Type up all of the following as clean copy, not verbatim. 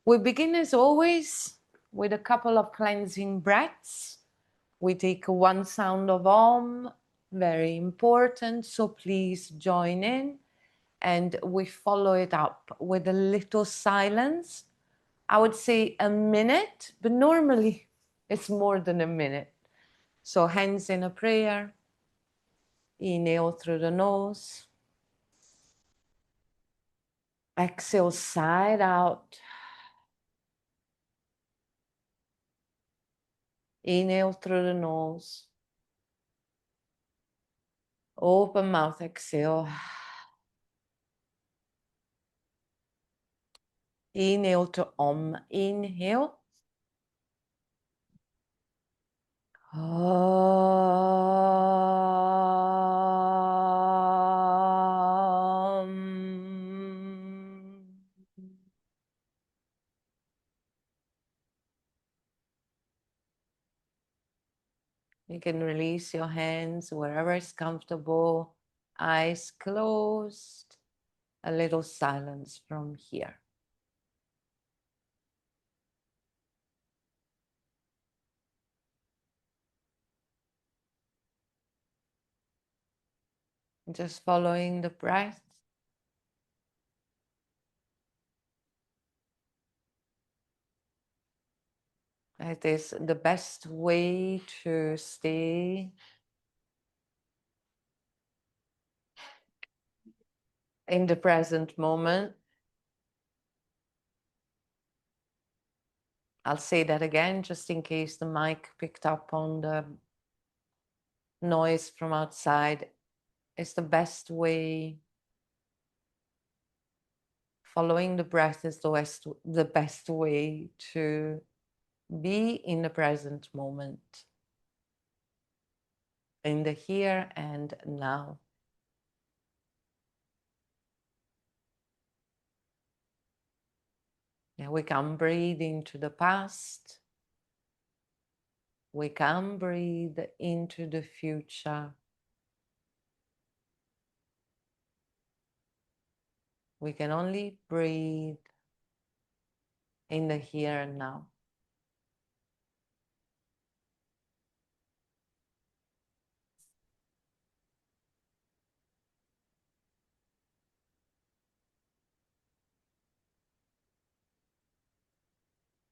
We begin as always with a couple of cleansing breaths. We take one sound of Om, very important, so please join in. And we follow it up with a little silence. I would say a minute, but normally it's more than a minute. So hands in a prayer, inhale through the nose, exhale side out, inhale through the nose, open mouth, exhale. Inhale to Om. Inhale. Om. You can release your hands wherever is comfortable. Eyes closed. A little silence from here. Just following the breath. It is the best way to stay in the present moment. I'll say that again, just in case the mic picked up on the noise from outside. It's the best way. Following the breath is the best way to be in the present moment, in the here and now. Yeah, we can breathe into the past. We can breathe into the future. We can only breathe in the here and now.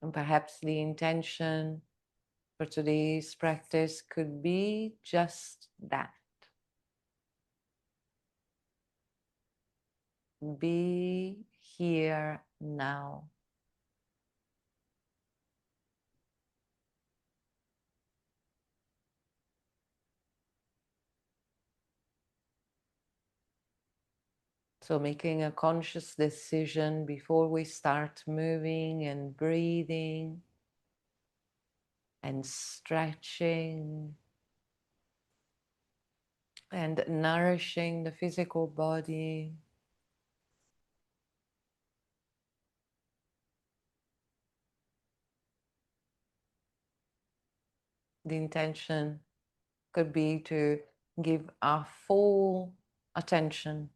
And perhaps the intention for today's practice could be just that. Be here now. So making a conscious decision before we start moving and breathing and stretching and nourishing the physical body. The intention could be to give our full attention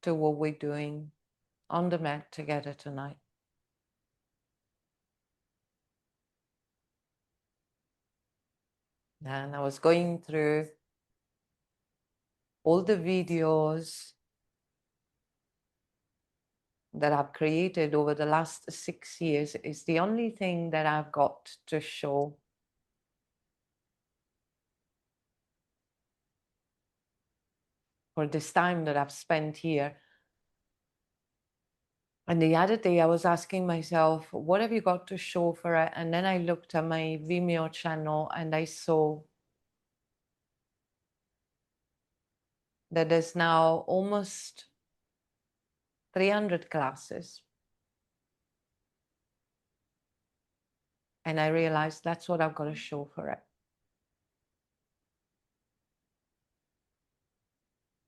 to what we're doing on the mat together tonight. And I was going through all the videos that I've created over the last 6 years. Is the only thing that I've got to show. For this time that I've spent here. And the other day I was asking myself, what have you got to show for it? And then I looked at my Vimeo channel and I saw that there's now almost 300 classes. And I realized that's what I've got to show for it.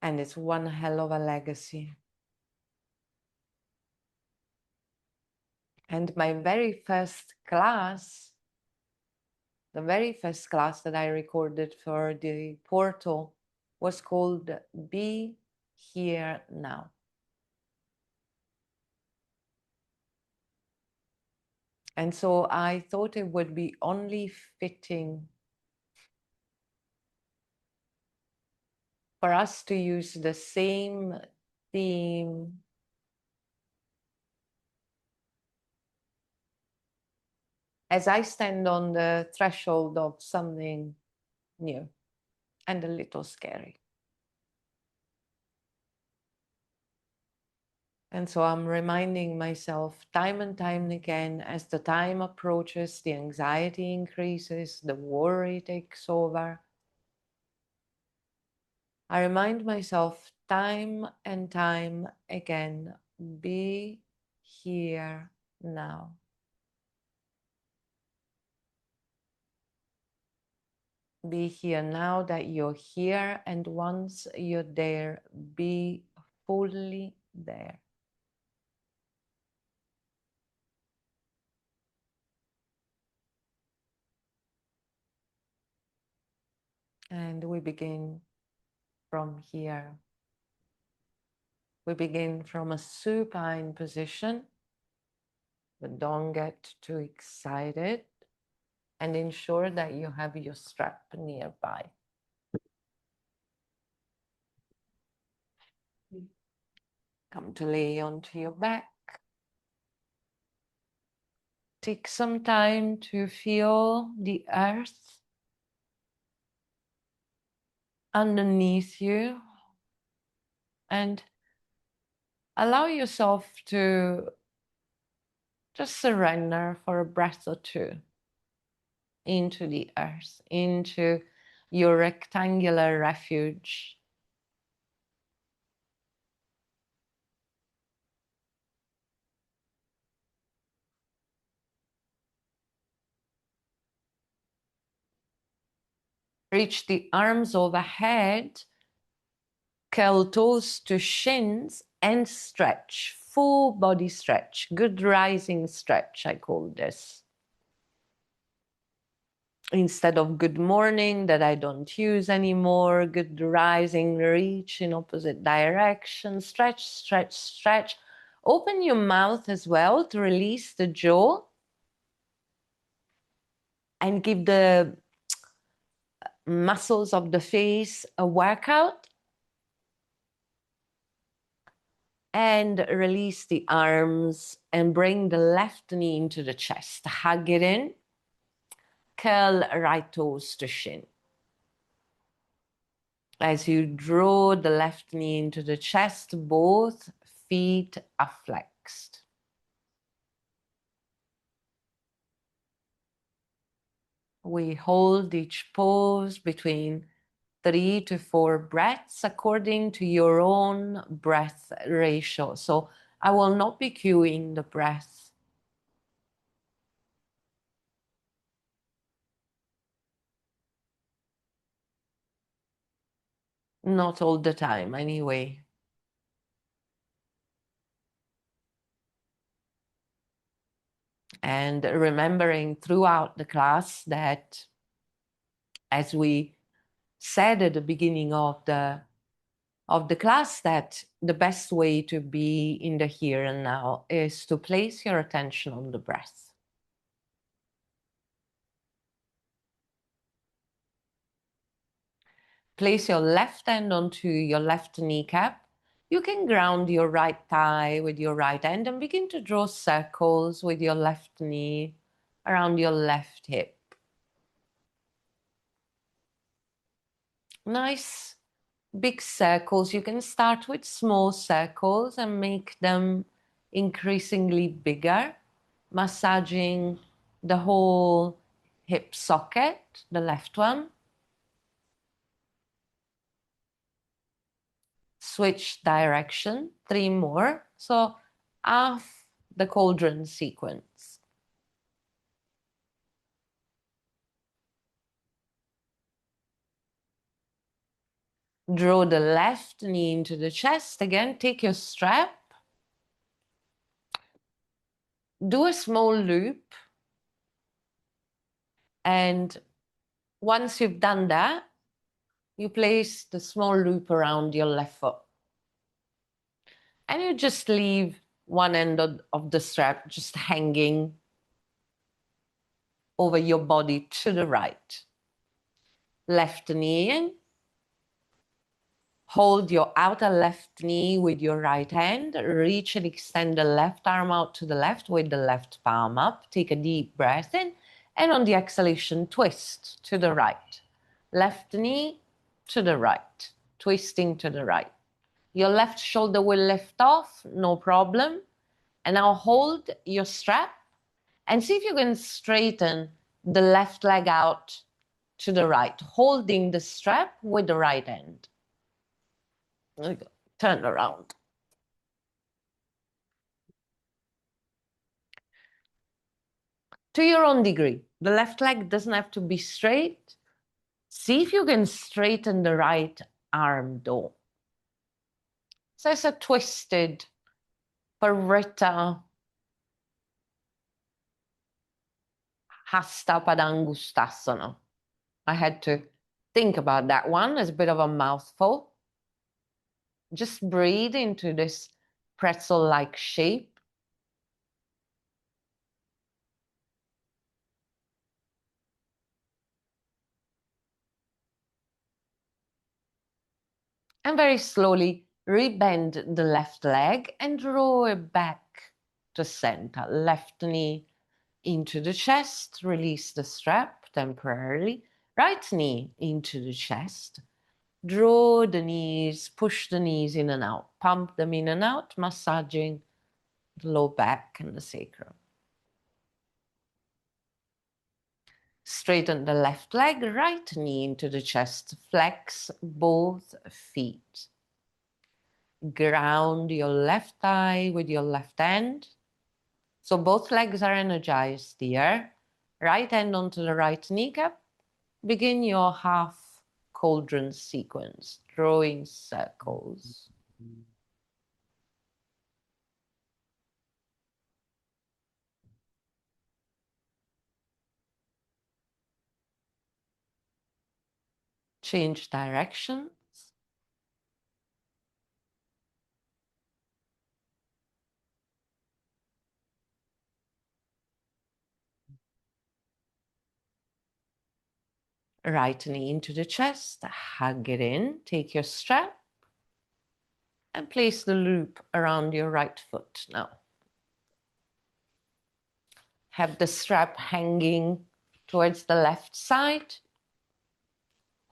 And it's one hell of a legacy. And my very first class, the very first class that I recorded for the portal was called Be Here Now. And so I thought it would be only fitting for us to use the same theme as I stand on the threshold of something new and a little scary. And so I'm reminding myself time and time again, as the time approaches, the anxiety increases, the worry takes over. I remind myself time and time again, be here now. Be here now that you're here, and once you're there, be fully there. And we begin from here. We begin from a supine position, but don't get too excited, and ensure that you have your strap nearby. Come to lay onto your back. Take some time to feel the earth underneath you, and allow yourself to just surrender for a breath or two into the earth, into your rectangular refuge. Reach the arms overhead, curl toes to shins, and stretch. Full body stretch. Good rising stretch, I call this. Instead of good morning, that I don't use anymore, good rising, reach in opposite direction. Stretch, stretch, stretch. Open your mouth as well to release the jaw and give the muscles of the face a workout. And release the arms and bring the left knee into the chest. Hug it in. Curl right toes to shin. As you draw the left knee into the chest, both feet are flexed. We hold each pose between 3 to 4 breaths according to your own breath ratio. So I will not be cueing the breath. Not all the time, anyway. And remembering throughout the class that, as we said at the beginning of the class, that the best way to be in the here and now is to place your attention on the breath. Place your left hand onto your left kneecap. You can ground your right thigh with your right hand and begin to draw circles with your left knee around your left hip. Nice big circles. You can start with small circles and make them increasingly bigger, massaging the whole hip socket, the left one. Switch direction, 3 more. So half the cauldron sequence. Draw the left knee into the chest. Again, take your strap. Do a small loop. And once you've done that, you place the small loop around your left foot. And you just leave one end of the strap just hanging over your body to the right. Left knee in. Hold your outer left knee with your right hand. Reach and extend the left arm out to the left with the left palm up. Take a deep breath in. And on the exhalation, twist to the right. Left knee to the right. Twisting to the right. Your left shoulder will lift off, no problem. And now hold your strap and see if you can straighten the left leg out to the right, holding the strap with the right hand. There we go. Turn around. To your own degree. The left leg doesn't have to be straight. See if you can straighten the right arm though. So it's a twisted Prasarita Hasta Padangustasana. I had to think about that one. It's a bit of a mouthful. Just breathe into this pretzel-like shape. And very slowly rebend the left leg and draw it back to center. Left knee into the chest, release the strap temporarily. Right knee into the chest. Draw the knees, push the knees in and out. Pump them in and out, massaging the low back and the sacrum. Straighten the left leg, right knee into the chest. Flex both feet. Ground your left thigh with your left hand. So both legs are energized here. Right hand onto the right kneecap. Begin your half cauldron sequence, drawing circles. Change directions. Right knee into the chest, hug it in, take your strap and place the loop around your right foot now. Have the strap hanging towards the left side.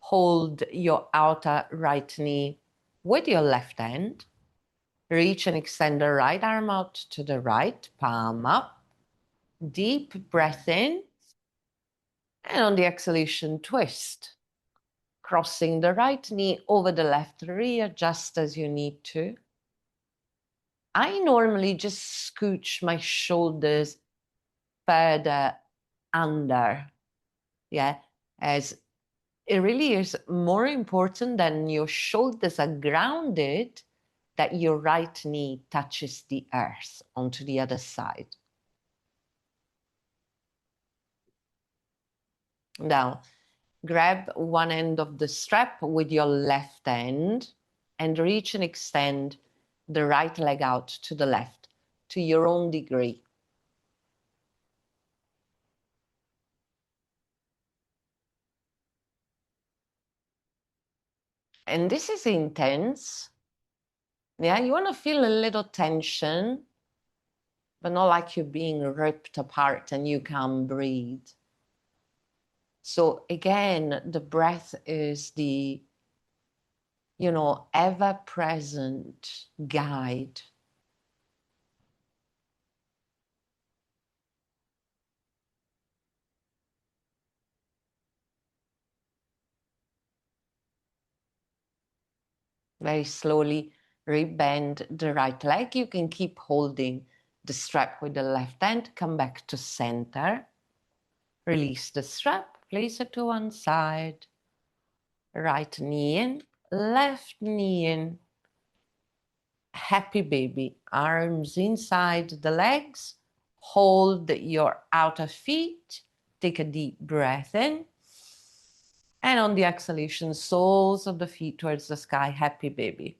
Hold your outer right knee with your left hand. Reach and extend the right arm out to the right, palm up. Deep breath in. And on the exhalation, twist. Crossing the right knee over the left, readjust as you need to. I normally just scooch my shoulders further under, yeah, as it really is more important than your shoulders are grounded that your right knee touches the earth onto the other side. Now, grab one end of the strap with your left hand and reach and extend the right leg out to the left, to your own degree. And this is intense. Yeah, you want to feel a little tension, but not like you're being ripped apart and you can't breathe. So again, the breath is the, ever-present guide. Very slowly rebend the right leg. You can keep holding the strap with the left hand. Come back to center. Release the strap. Place it to one side. Right knee in. Left knee in. Happy baby. Arms inside the legs. Hold your outer feet. Take a deep breath in. And on the exhalation, soles of the feet towards the sky. Happy baby.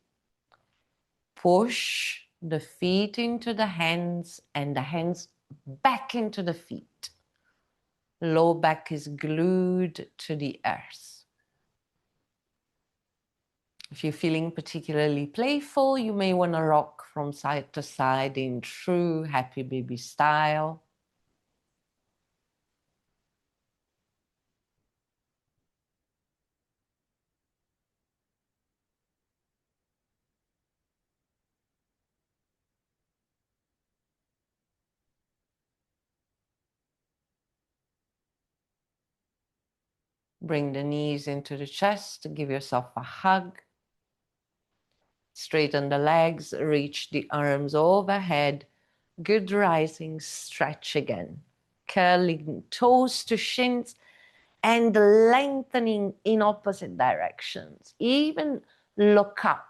Push the feet into the hands and the hands back into the feet. Low back is glued to the earth. If you're feeling particularly playful, you may want to rock from side to side in true happy baby style. Bring the knees into the chest, give yourself a hug. Straighten the legs, reach the arms overhead. Good rising stretch again. Curling toes to shins and lengthening in opposite directions. Even look up,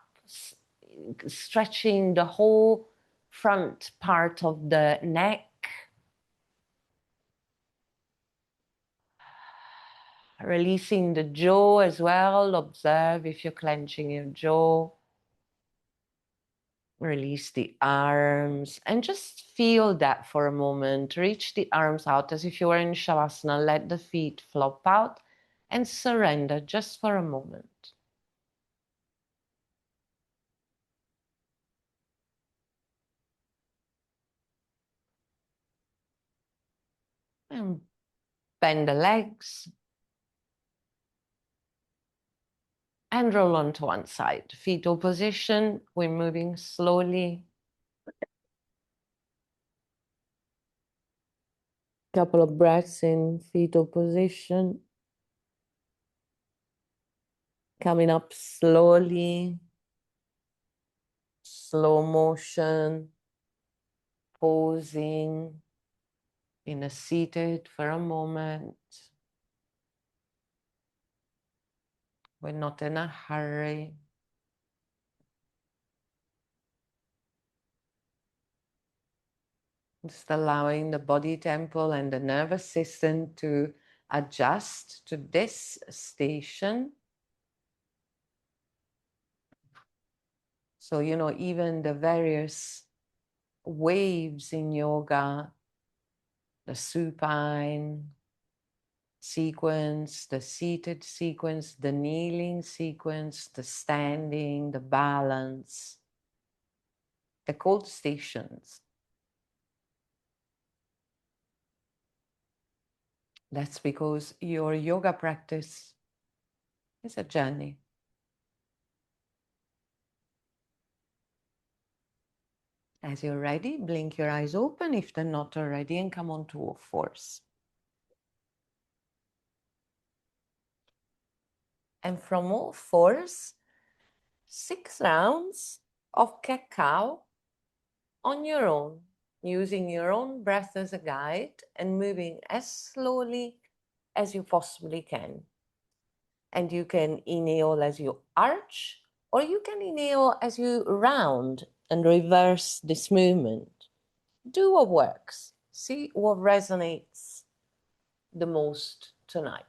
stretching the whole front part of the neck. Releasing the jaw as well. Observe if you're clenching your jaw. Release the arms and just feel that for a moment. Reach the arms out as if you were in Shavasana. Let the feet flop out and surrender just for a moment. And bend the legs and roll onto one side. Fetal position. We're moving slowly. Couple of breaths in fetal position. Coming up slowly. Slow motion. Pausing in a seated for a moment. We're not in a hurry. Just allowing the body temple and the nervous system to adjust to this station. So, even the various waves in yoga, the supine sequence, the seated sequence, the kneeling sequence, the standing, the balance, they're called stations. That's because your yoga practice is a journey. As you're ready, blink your eyes open if they're not already and come on to all fours. And from all fours, 6 rounds of cat-cow on your own, using your own breath as a guide and moving as slowly as you possibly can. And you can inhale as you arch, or you can inhale as you round and reverse this movement. Do what works. See what resonates the most tonight.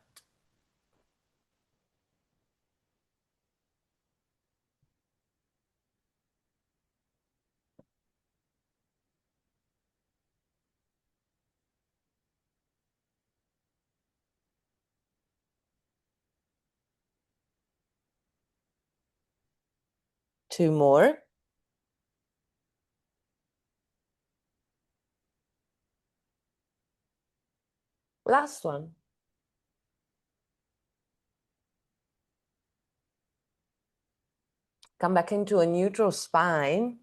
Two more. Last one. Come back into a neutral spine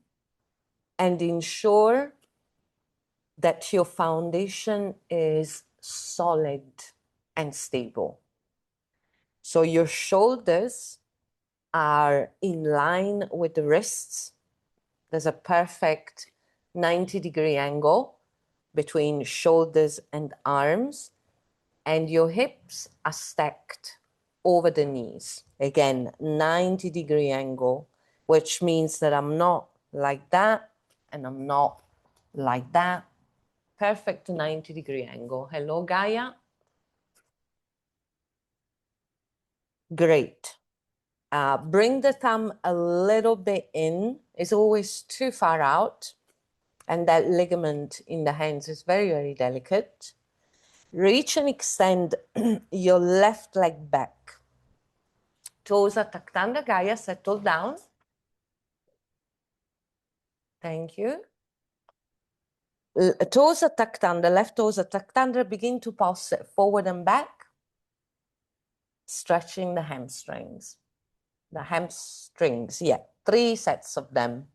and ensure that your foundation is solid and stable. So your shoulders are in line with the wrists. There's a perfect 90-degree angle between shoulders and arms, and your hips are stacked over the knees. Again, 90-degree angle, which means that I'm not like that and I'm not like that. Perfect 90-degree angle. Hello, Gaya. Great. Bring the thumb a little bit in. It's always too far out. And that ligament in the hands is very, very delicate. Reach and extend your left leg back. Toes are tucked under. Gaya, settle down. Thank you. Toes are tucked under. Left toes are tucked under. Begin to pulse forward and back. Stretching the hamstrings. The hamstrings, yeah. 3 sets of them.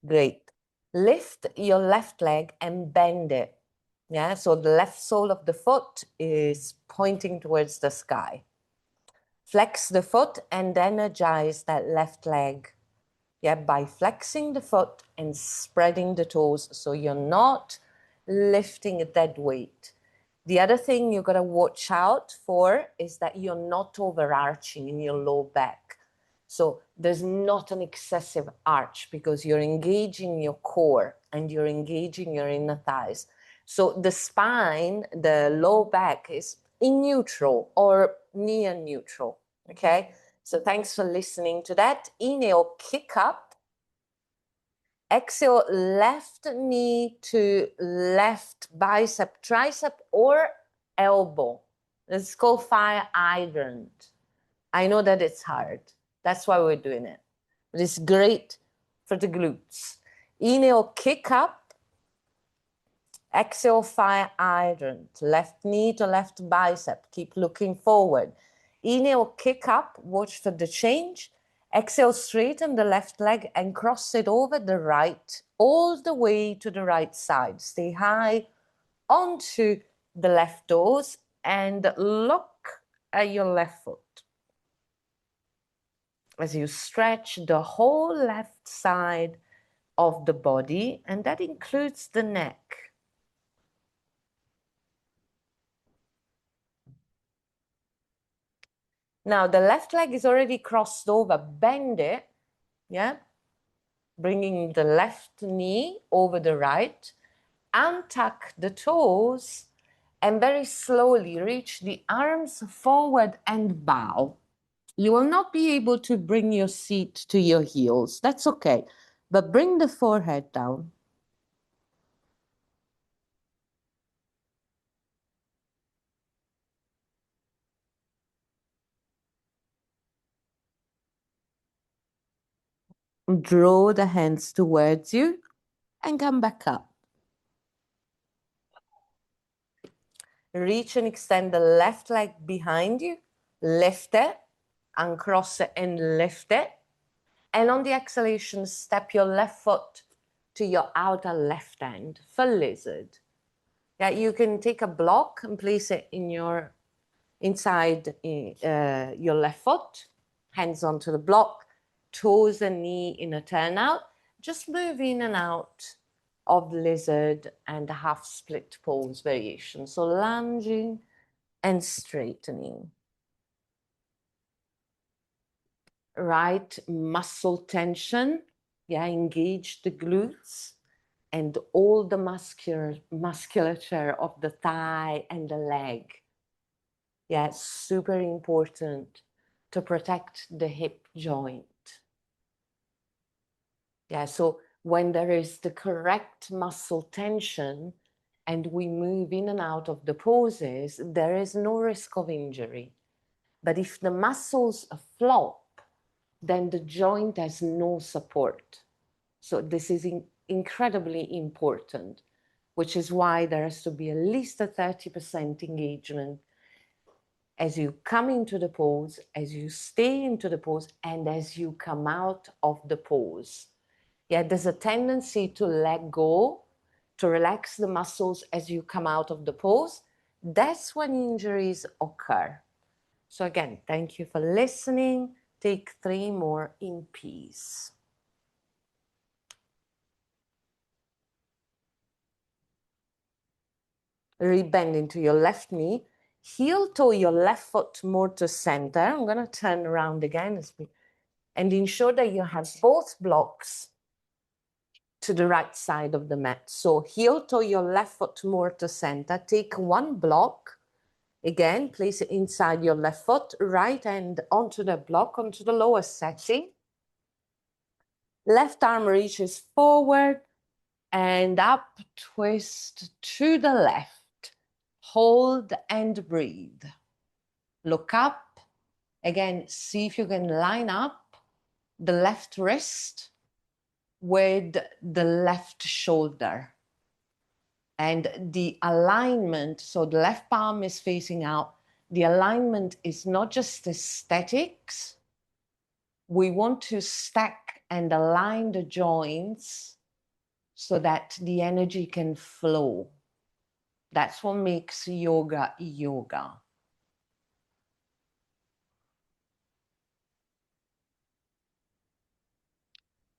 Great. Lift your left leg and bend it. Yeah, so the left sole of the foot is pointing towards the sky. Flex the foot and energize that left leg. Yeah, by flexing the foot and spreading the toes so you're not lifting a dead weight. The other thing you got to watch out for is that you're not overarching in your low back. So there's not an excessive arch because you're engaging your core and you're engaging your inner thighs. So the spine, the low back is in neutral or near neutral, okay? So thanks for listening to that. Inhale, kick up. Exhale, left knee to left bicep, tricep, or elbow. This is called fire hydrant. I know that it's hard. That's why we're doing it. But it's great for the glutes. Inhale, kick up. Exhale, fire hydrant. Left knee to left bicep. Keep looking forward. Inhale, kick up. Watch for the change. Exhale, straighten the left leg and cross it over the right, all the way to the right side. Stay high onto the left toes and look at your left foot as you stretch the whole left side of the body, and that includes the neck. Now, the left leg is already crossed over. Bend it, yeah? Bringing the left knee over the right. Untuck the toes and very slowly reach the arms forward and bow. You will not be able to bring your seat to your heels. That's okay. But bring the forehead down. Draw the hands towards you and come back up. Reach and extend the left leg behind you. Lift it, uncross it and lift it. And on the exhalation, step your left foot to your outer left hand for lizard. Yeah, you can take a block and place it in your inside your left foot, hands onto the block, toes and knee in a turnout. Just move in and out of lizard and half split pose variation. So lunging and straightening. Right muscle tension, yeah, engage the glutes and all the musculature of the thigh and the leg. Yeah, it's super important to protect the hip joint. Yeah, so when there is the correct muscle tension and we move in and out of the poses, there is no risk of injury. But if the muscles flop, then the joint has no support. So this is incredibly important, which is why there has to be at least a 30% engagement as you come into the pose, as you stay into the pose, and as you come out of the pose. Yeah, there's a tendency to let go, to relax the muscles as you come out of the pose. That's when injuries occur. So again, thank you for listening. Take 3 more in peace. Rebend into your left knee. Heel toe your left foot more to center. I'm going to turn around again and ensure that you have both blocks to the right side of the mat. So heel toe your left foot more to center. Take one block. Again, place it inside your left foot. Right hand onto the block, onto the lowest setting. Left arm reaches forward And up, twist to the left. Hold and breathe. Look up. Again, see if you can line up the left wrist with the left shoulder. And the alignment, so the left palm is facing out. The alignment is not just aesthetics. We want to stack and align the joints so that the energy can flow. That's what makes yoga yoga.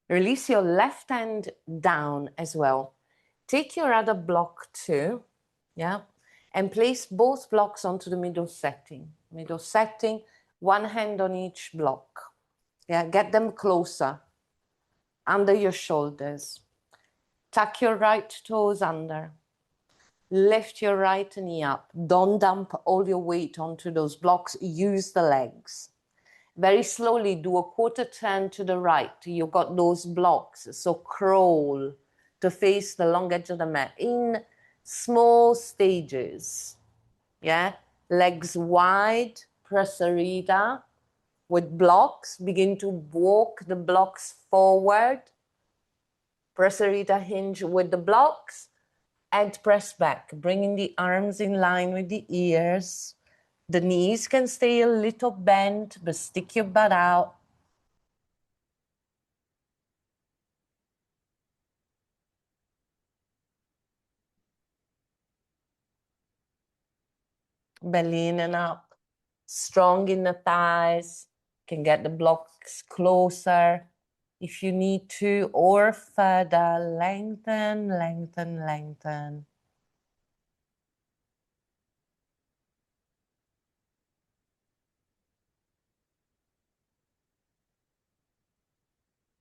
Release your left hand down as well. Take your other block too, yeah, and place both blocks onto the middle setting. Middle setting, one hand on each block. Yeah, get them closer, under your shoulders. Tuck your right toes under. Lift your right knee up. Don't dump all your weight onto those blocks. Use the legs. Very slowly do a quarter turn to the right. You've got those blocks. So crawl to face the long edge of the mat in small stages. Yeah, legs wide, Prasarita. With blocks, begin to walk the blocks forward. Prasarita hinge with the blocks and press back, bringing the arms in line with the ears. The knees can stay a little bent, but stick your butt out. Belly in and up. Strong in the thighs. Can get the blocks closer if you need to, or further. Lengthen, lengthen, lengthen.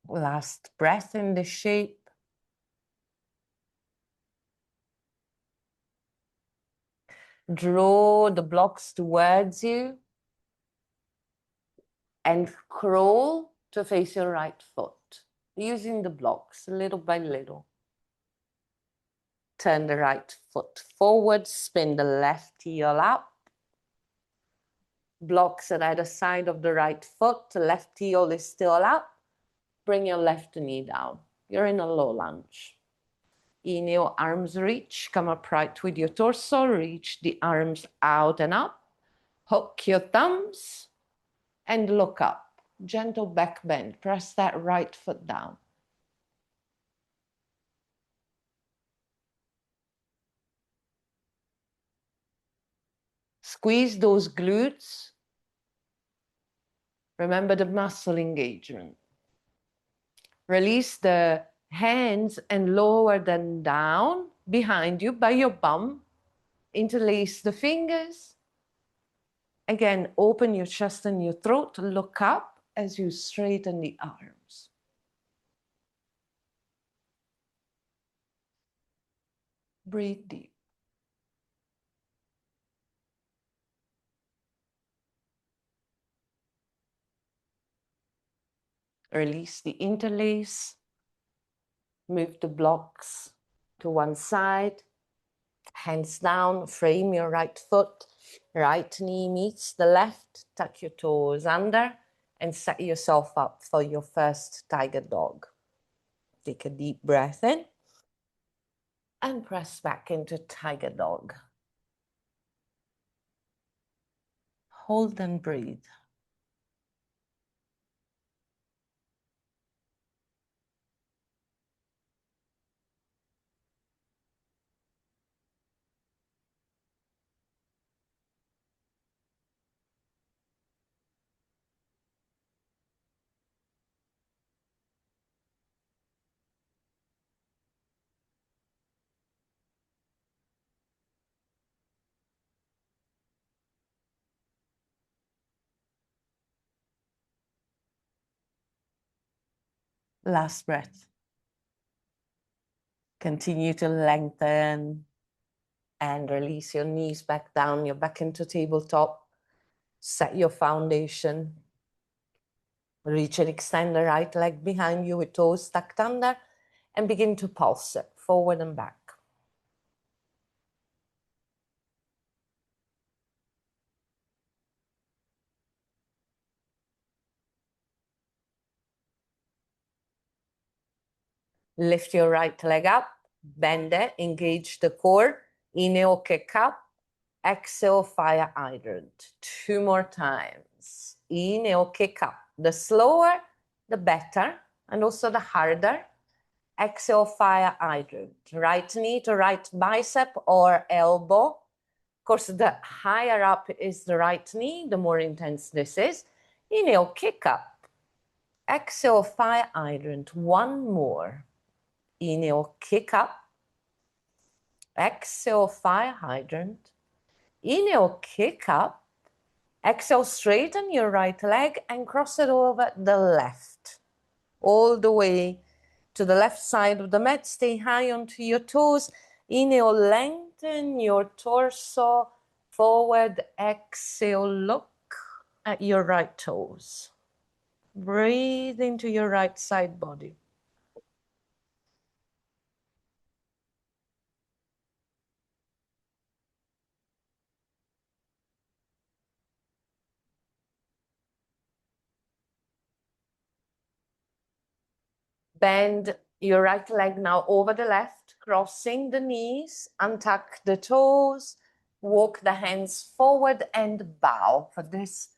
Last breath in the shape. Draw the blocks towards you and crawl to face your right foot, using the blocks little by little. Turn the right foot forward, spin the left heel up. Blocks at either side of the right foot, the left heel is still up. Bring your left knee down. You're in a low lunge. Inhale, arms reach, come upright with your torso, reach the arms out and up. Hook your thumbs and look up. Gentle back bend. Press that right foot down. Squeeze those glutes. Remember the muscle engagement. Release the hands and lower them down behind you by your bum. Interlace the fingers. Again, open your chest and your throat. Look up as you straighten the arms. Breathe deep. Release the interlace. Move the blocks to one side. Hands down, frame your right foot. Right knee meets the left. Tuck your toes under and set yourself up for your first tiger dog. Take a deep breath in and press back into tiger dog. Hold and breathe. Last breath. Continue to lengthen and release your knees back down. You're back into tabletop. Set your foundation. Reach and extend the right leg behind you with toes tucked under and begin to pulse it forward and back. Lift your right leg up, bend it, engage the core. Inhale, kick up. Exhale, fire hydrant. 2 more times. Inhale, kick up. The slower, the better, and also the harder. Exhale, fire hydrant. Right knee to right bicep or elbow. Of course, the higher up is the right knee, the more intense this is. Inhale, kick up. Exhale, fire hydrant. 1 more. Inhale, kick up. Exhale, fire hydrant. Inhale, kick up. Exhale, straighten your right leg and cross it over the left. All the way to the left side of the mat. Stay high onto your toes. Inhale, lengthen your torso forward. Exhale, look at your right toes. Breathe into your right side body. Bend your right leg now over the left, crossing the knees, untuck the toes, walk the hands forward and bow for this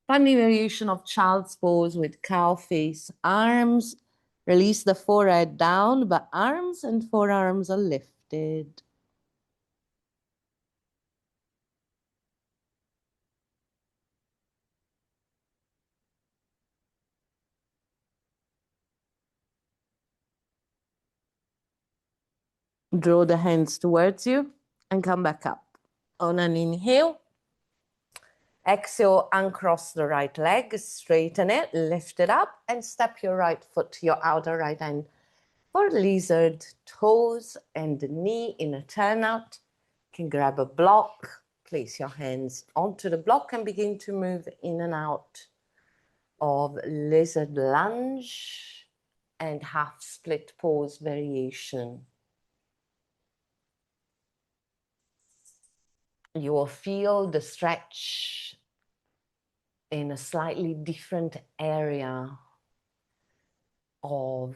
funny variation of child's pose with cow face. Arms, release the forehead down, but arms and forearms are lifted. Draw the hands towards you and come back up. On an inhale, exhale, uncross the right leg, straighten it, lift it up, and step your right foot to your outer right hand for lizard, toes and knee in a turnout. You can grab a block, place your hands onto the block and begin to move in and out of lizard lunge and half split pose variation. You will feel the stretch in a slightly different area of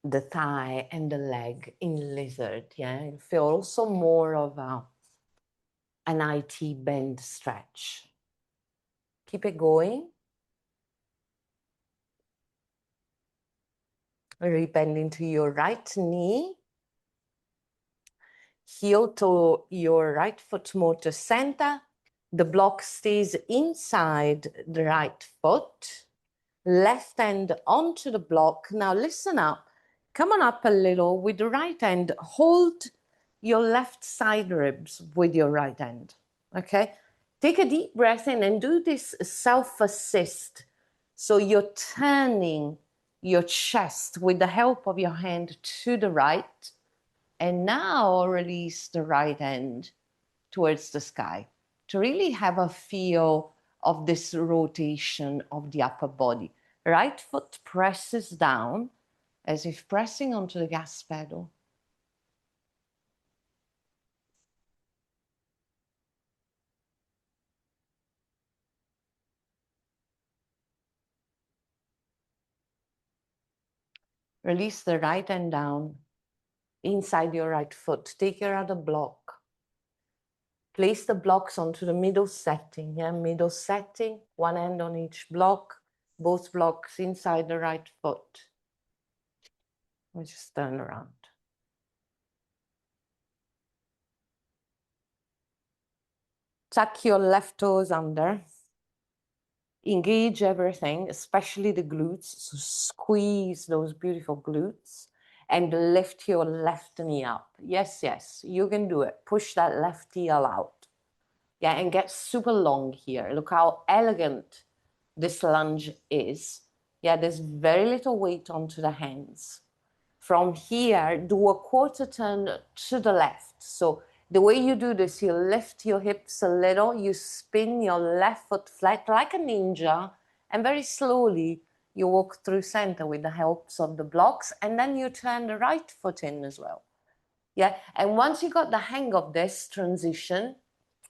the thigh and the leg in lizard. Yeah, you feel also more of an IT bend stretch. Keep it going. Rebend into your right knee. Heel to your right foot motor center. The block stays inside the right foot. Left hand onto the block. Now listen up. Come on up a little with the right hand. Hold your left side ribs with your right hand. Okay? Take a deep breath in and do this self-assist. So you're turning your chest with the help of your hand to the right. And now release the right hand towards the sky to really have a feel of this rotation of the upper body. Right foot presses down as if pressing onto the gas pedal. Release the right hand down inside your right foot. Take your other block. Place the blocks onto the middle setting. Yeah, middle setting, one hand on each block, both blocks inside the right foot. We just turn around. Tuck your left toes under. Engage everything, especially the glutes. So squeeze those beautiful glutes and lift your left knee up. Yes, yes, you can do it. Push that left heel out. Yeah, and get super long here. Look how elegant this lunge is. Yeah, there's very little weight onto the hands. From here, do a quarter turn to the left. So the way you do this, you lift your hips a little, you spin your left foot flat like a ninja, and very slowly You walk through center with the helps of the blocks, and then you turn the right foot in as well. Yeah, and once you got the hang of this transition,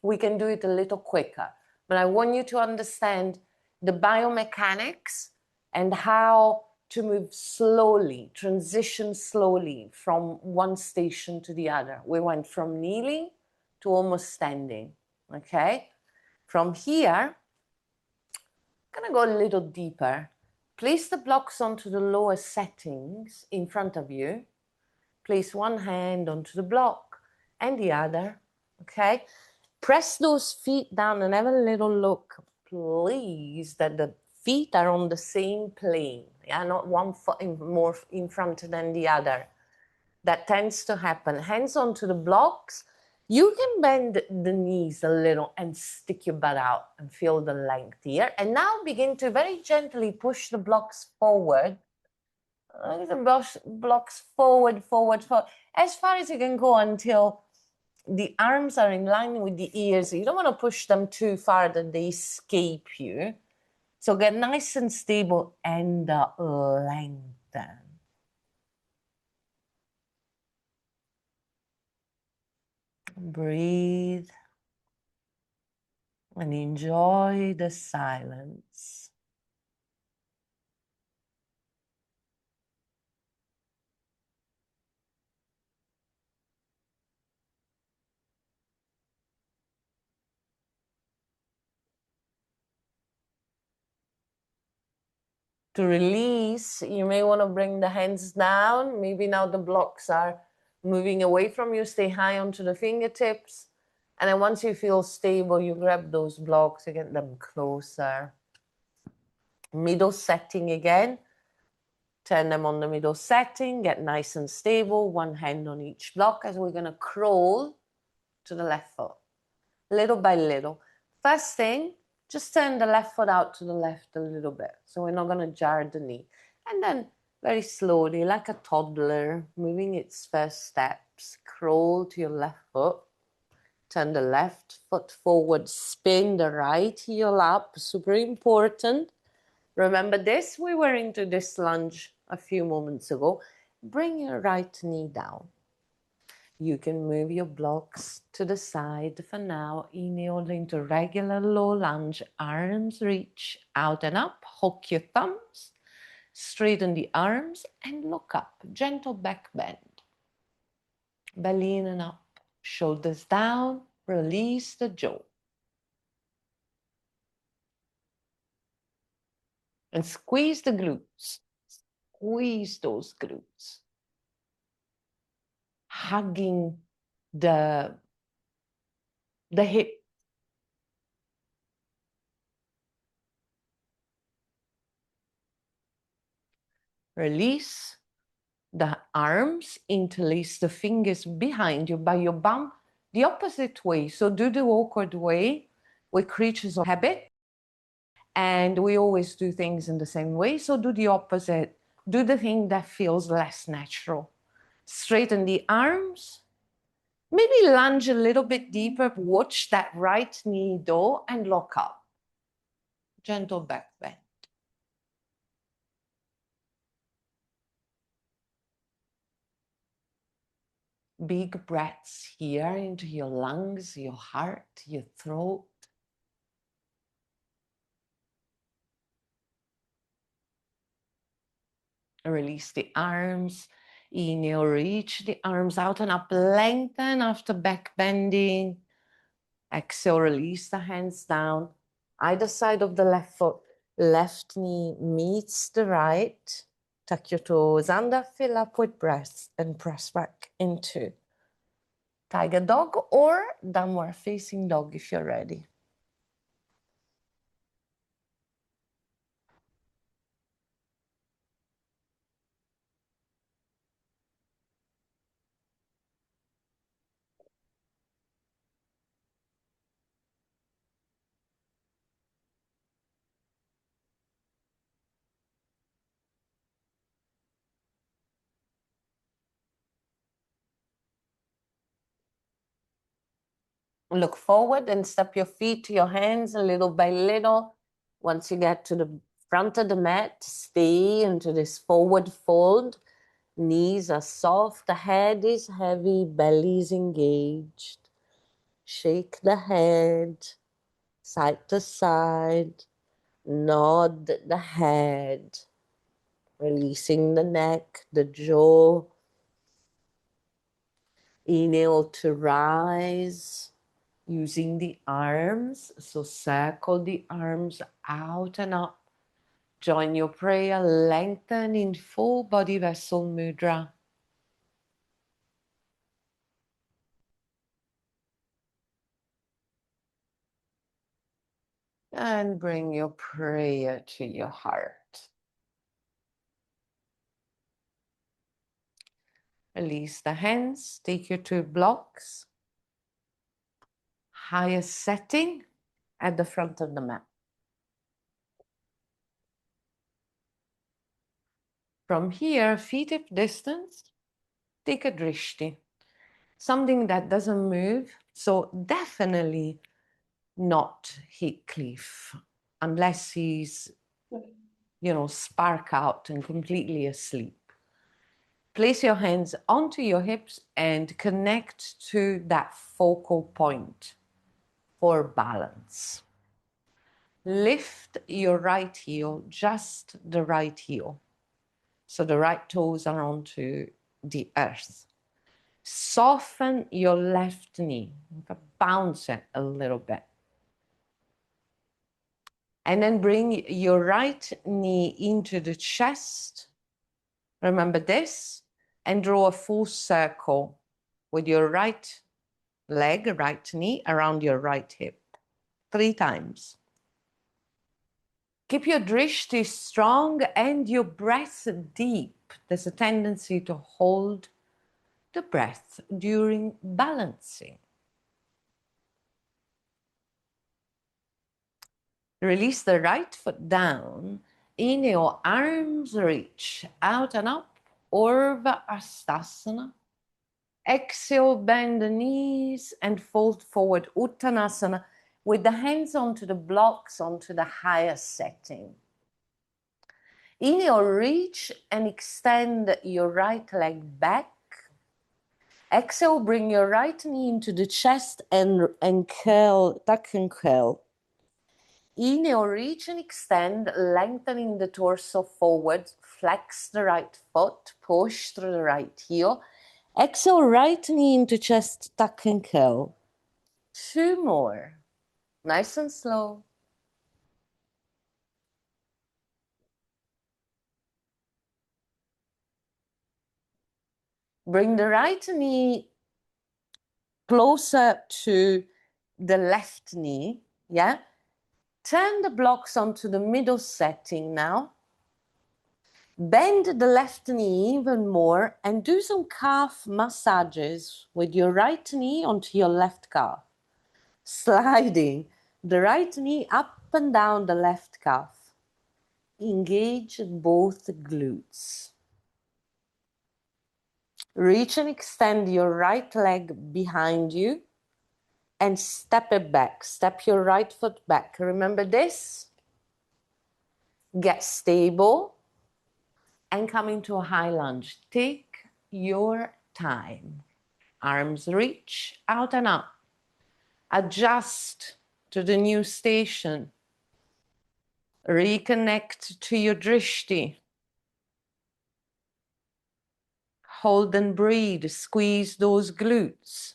we can do it a little quicker. But I want you to understand the biomechanics and how to move slowly, transition slowly from one station to the other. We went from kneeling to almost standing, okay? From here, I'm gonna go a little deeper. Place the blocks onto the lower settings in front of you. Place one hand onto the block and the other, okay? Press those feet down and have a little look, please, that the feet are on the same plane. Yeah, not one foot more in front than the other. That tends to happen. Hands onto the blocks. You can bend the knees a little and stick your butt out and feel the length here. And now begin to very gently push the blocks forward. The blocks forward, forward, forward, as far as you can go until the arms are in line with the ears. You don't want to push them too far that they escape you. So get nice and stable and lengthen. Breathe and enjoy the silence. To release, you may want to bring the hands down. Maybe now the blocks are moving away from you. Stay high onto the fingertips. And then once you feel stable, you grab those blocks, you get them closer. Middle setting again. Turn them on the middle setting, get nice and stable, one hand on each block as we're gonna crawl to the left foot, little by little. First thing, just turn the left foot out to the left a little bit. So we're not gonna jar the knee. And then very slowly, like a toddler, moving its first steps, crawl to your left foot. Turn the left foot forward, spin the right heel up, super important. Remember this? We were into this lunge a few moments ago. Bring your right knee down. You can move your blocks to the side for now. Inhale into regular low lunge. Arms reach out and up. Hook your thumbs. Straighten the arms and look up. Gentle back bend. Belly in and up. Shoulders down. Release the jaw. And squeeze the glutes. Squeeze those glutes. Hugging the hip. Release the arms, interlace the fingers behind you by your bum the opposite way. So do the awkward way. We're creatures of habit and we always do things in the same way. So do the opposite. Do the thing that feels less natural. Straighten the arms. Maybe lunge a little bit deeper. Watch that right knee though and lock up. Gentle back bend. Big breaths here into your lungs, your heart, your throat. Release the arms. Inhale, reach the arms out and up. Lengthen after back bending. Exhale, release the hands down. Either side of the left foot. Left knee meets the right. Tuck your toes under, fill up with breath and press back into tiger dog or downward facing dog if you're ready. Look forward and step your feet to your hands a little by little. Once you get to the Front of the mat, stay into this forward fold. Knees are soft, the head is heavy, belly is engaged. Shake the head, side to side. Nod the head. Releasing the neck, the jaw. Inhale to rise. Using the arms, so circle the arms out and up. Join your prayer, lengthen in full body vessel mudra. And bring your prayer to your heart. Release the hands, take your 2 blocks. Highest setting at the front of the mat. From here, feet hip distance, take a drishti. Something that doesn't move, so definitely not Heathcliff, unless he's, spark out and completely asleep. Place your hands onto your hips and connect to that focal point for balance. Lift your right heel, just the right heel. So the right toes are onto the earth. Soften your left knee, bounce it a little bit. And then bring your right knee into the chest. Remember this, and draw a full circle with your right leg, right knee around your right hip. 3 times. Keep your drishti strong and your breath deep. There's a tendency to hold the breath during balancing. Release the right foot down. Inhale, arms reach out and up. Urva Astasana. Exhale, bend the knees and fold forward, Uttanasana, with the hands onto the blocks, onto the higher setting. Inhale, reach and extend your right leg back. Exhale, bring your right knee into the chest and curl, tuck and curl. Inhale, reach and extend, lengthening the torso forward. Flex the right foot, push through the right heel. Exhale, right knee into chest, tuck and curl. 2 more. Nice and slow. Bring the right knee closer to the left knee, yeah? Turn the blocks onto the middle setting now. Bend the left knee even more and do some calf massages with your right knee onto your left calf. Sliding the right knee up and down the left calf. Engage both glutes. Reach and extend your right leg behind you and step it back. Step your right foot back. Remember this? Get stable and come into a high lunge. Take your time. Arms reach out and up. Adjust to the new station. Reconnect to your drishti. Hold and breathe. Squeeze those glutes.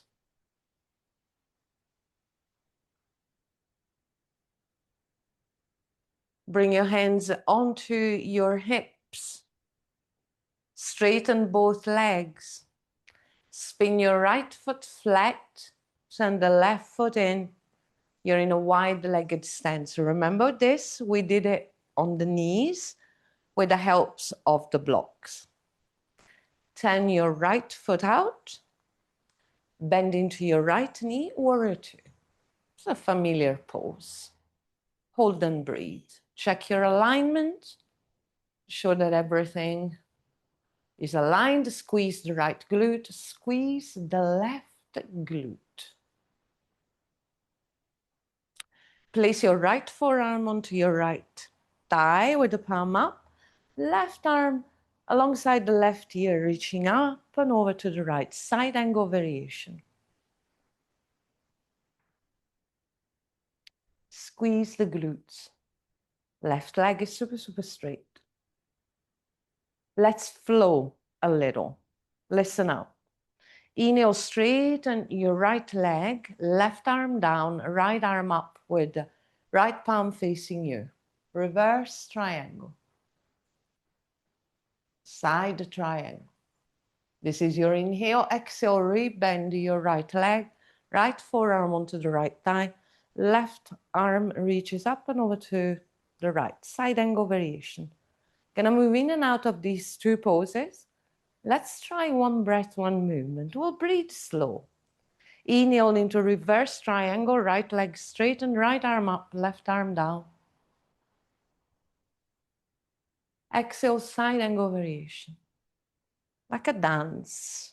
Bring your hands onto your hips. Straighten both legs. Spin your right foot flat. Send the left foot in. You're in a wide-legged stance. Remember this? We did it on the knees with the helps of the blocks. Turn your right foot out. Bend into your right knee, warrior 2. It's a familiar pose. Hold and breathe. Check your alignment. Show that everything is aligned. Squeeze the right glute. Squeeze the left glute. Place your right forearm onto your right thigh with the palm up, left arm alongside the left ear, reaching up and over to the right, side angle variation. Squeeze the glutes. Left leg is super, super straight. Let's flow a little. Listen up. Inhale, straighten your right leg, left arm down, right arm up with right palm facing you. Reverse triangle. Side triangle. This is your inhale. Exhale, rebend your right leg, right forearm onto the right thigh. Left arm reaches up and over to the right. Side angle variation. Gonna move in and out of these two poses. Let's try one breath, one movement. We'll breathe slow. Inhale into reverse triangle, right leg straighten, right arm up, left arm down. Exhale, side angle variation. Like a dance.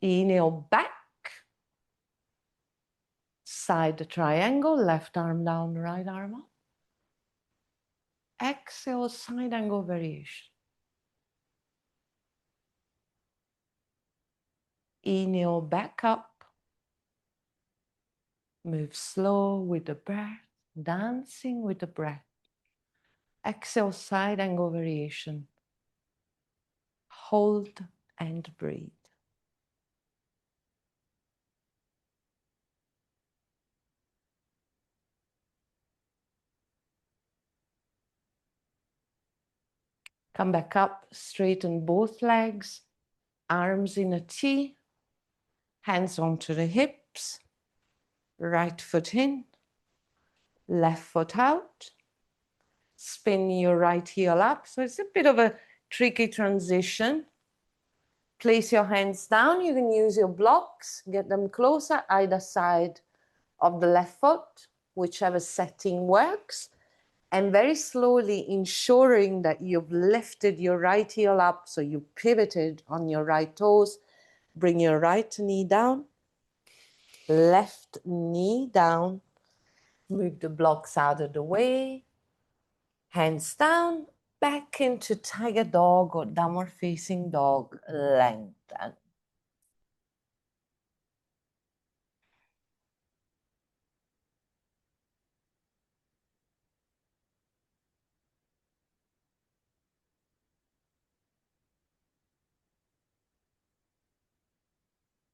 Inhale back. Side triangle, left arm down, right arm up. Exhale, side angle variation. Inhale back up. Move slow with the breath, dancing with the breath. Exhale, side angle variation. Hold and breathe. Come back up, straighten both legs, arms in a T, hands onto the hips, right foot in, left foot out. Spin your right heel up. So it's a bit of a tricky transition. Place your hands down. You can use your blocks, get them closer, either side of the left foot, whichever setting works. And very slowly ensuring that you've lifted your right heel up, so you pivoted on your right toes. Bring your right knee down, left knee down. Move the blocks out of the way. Hands down, back into tiger dog or downward facing dog, lengthen.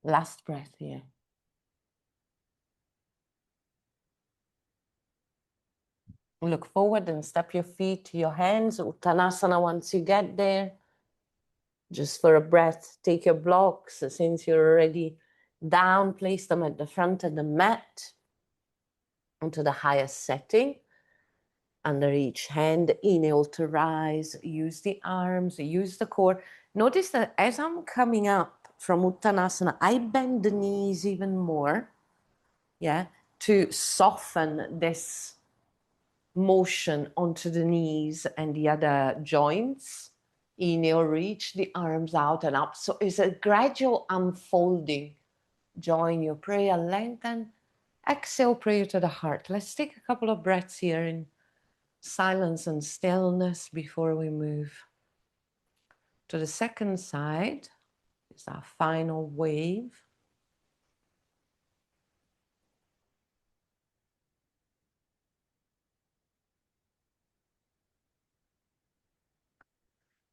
Last breath here. Look forward and step your feet to your hands. Uttanasana once you get there. Just for a breath, take your blocks. Since you're already down, place them at the front of the mat onto the highest setting. Under each hand, inhale to rise. Use the arms, use the core. Notice that as I'm coming up from Uttanasana, I bend the knees even more, yeah, to soften this motion onto the knees and the other joints. Inhale, reach the arms out and up. So it's a gradual unfolding. Join your prayer, lengthen. Exhale, prayer to the heart. Let's take a couple of breaths here in silence and stillness before we move to the second side. It's our final wave.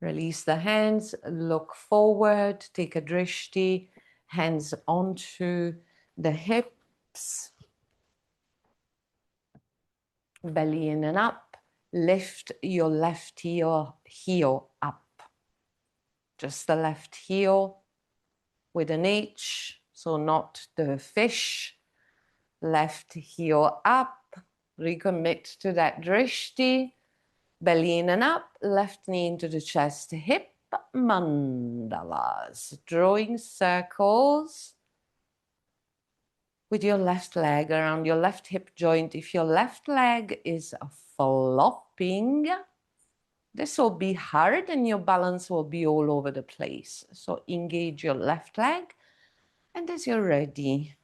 Release the hands, look forward, take a drishti, hands onto the hips, belly in and up. Lift your left heel up. Just the left heel with an H, so not the fish. Left heel up. Recommit to that drishti. Belly in and up, left knee into the chest, hip mandalas. Drawing circles with your left leg around your left hip joint. If your left leg is flopping, this will be hard and your balance will be all over the place. So engage your left leg, and as you're ready,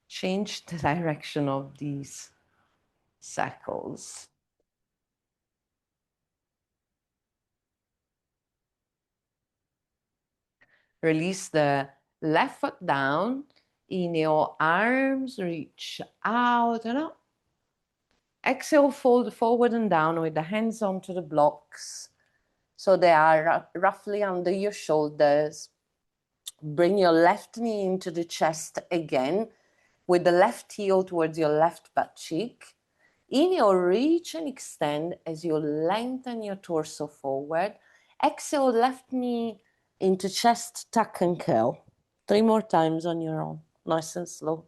change the direction of these cycles. Release the left foot down. Inhale, arms reach out and up. Exhale, fold forward and down with the hands onto the blocks. So they are roughly under your shoulders. Bring your left knee into the chest again with the left heel towards your left butt cheek. Inhale, reach and extend as you lengthen your torso forward. Exhale, left knee into chest, tuck and curl. 3 more times on your own, nice and slow.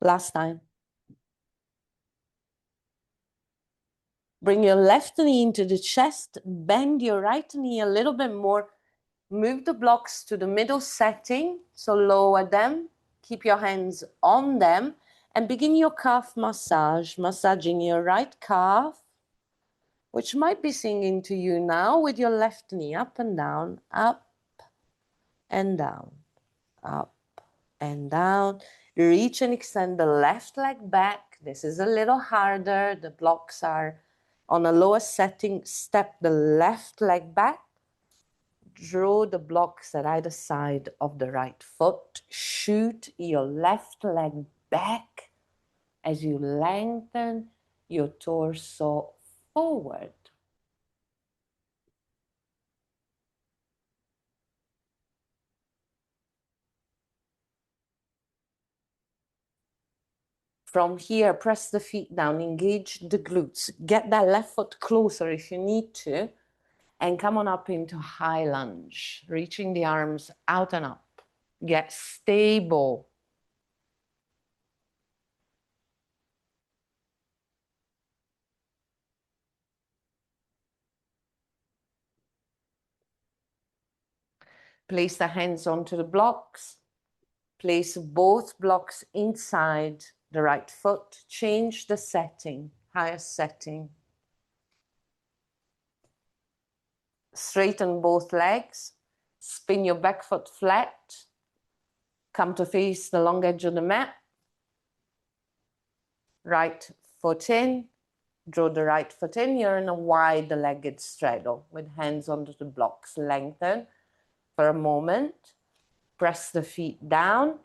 Last time. Bring your left knee into the chest, bend your right knee a little bit more. Move the blocks to the middle setting, so lower them. Keep your hands on them and begin your calf massage, massaging your right calf, which might be singing to you now with your left knee up and down, up and down, up and down. Reach and extend the left leg back. This is a little harder. The blocks are on a lower setting. Step the left leg back. Draw the blocks at either side of the right foot. Shoot your left leg back as you lengthen your torso forward. From here, press the feet down, engage the glutes. Get that left foot closer if you need to, and come on up into high lunge, reaching the arms out and up. Get stable. Place the hands onto the blocks. Place both blocks inside the right foot. Change the setting, higher setting. Straighten both legs. Spin your back foot flat. Come to face the long edge of the mat. Right foot in. Draw the right foot in. You're in a wide-legged straddle with hands onto the blocks. Lengthen for a moment. Press the feet down.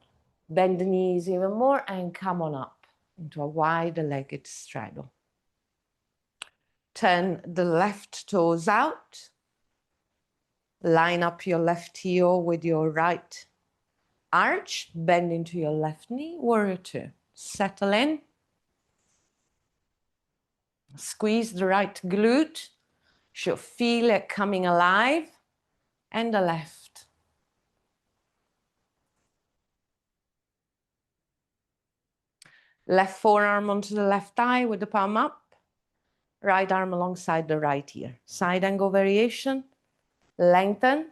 Bend the knees even more and come on up into a wide-legged straddle. Turn the left toes out. Line up your left heel with your right arch. Bend into your left knee. Warrior two. Settle in. Squeeze the right glute. Should feel it coming alive. And the left. Left forearm onto the left thigh with the palm up. Right arm alongside the right ear. Side angle variation. Lengthen.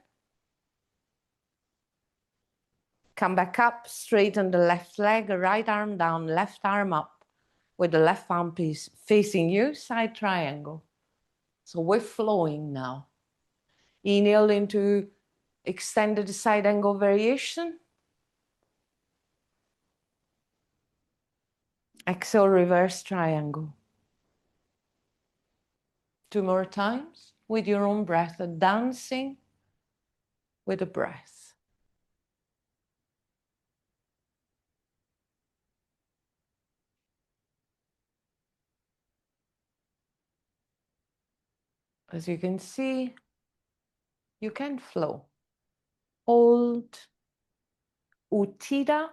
Come back up, straighten the left leg, right arm down, left arm up, with the left palm piece facing you, side triangle. So we're flowing now. Inhale into extended side angle variation. Exhale, reverse triangle. 2 more times with your own breath, dancing with the breath. As you can see, you can flow. Hold Uttira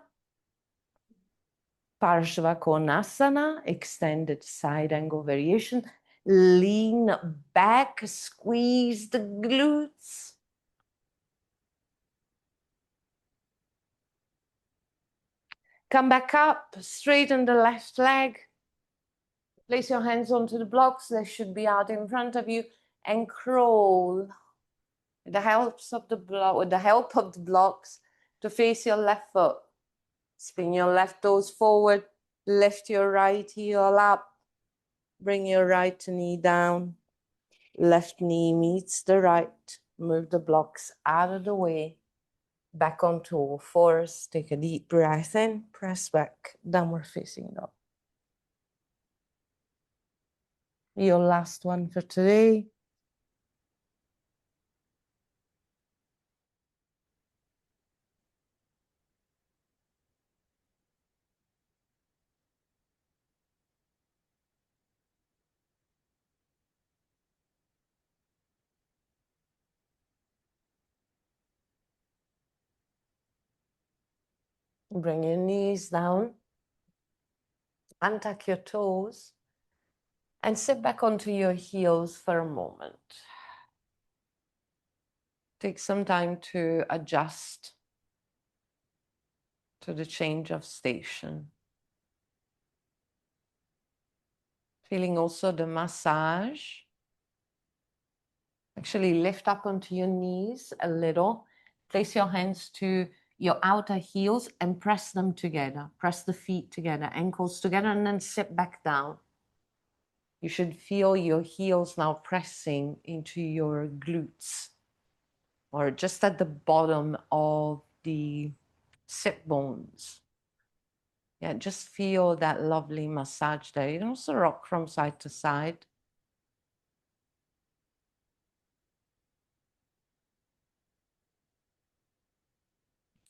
Parshvakonasana, extended side angle variation. Lean back, squeeze the glutes. Come back up, straighten the left leg. Place your hands onto the blocks, they should be out in front of you, and crawl with the help of the blocks to face your left foot. Spin your left toes forward, lift your right heel up, bring your right knee down. Left knee meets the right. Move the blocks out of the way. Back onto all fours. Take a deep breath in. Press back. Downward facing dog. Your last one for today. Bring your knees down. Untuck your toes. And sit back onto your heels for a moment. Take some time to adjust to the change of station. Feeling also the massage. Actually lift up onto your knees a little. Place your hands to your outer heels and press them together. Press the feet together, ankles together, and then sit back down. You should feel your heels now pressing into your glutes, or just at the bottom of the sit bones. Yeah, just feel that lovely massage there. You can also rock from side to side.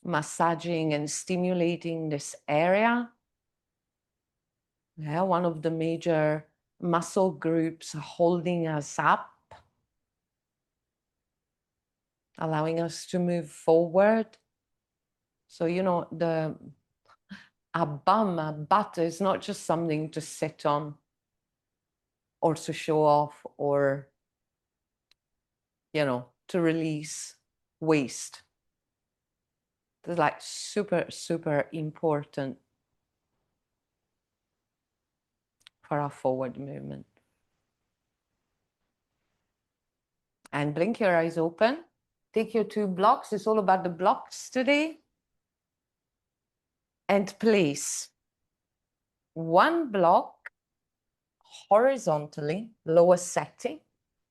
Massaging and stimulating this area. Yeah, one of the major muscle groups holding us up, allowing us to move forward. So, you know, a butt is not just something to sit on or to show off or, you know, to release waste. It's like super, super important for our forward movement. And blink your eyes open. Take your 2 blocks. It's all about the blocks today. And place 1 block horizontally, lower setting,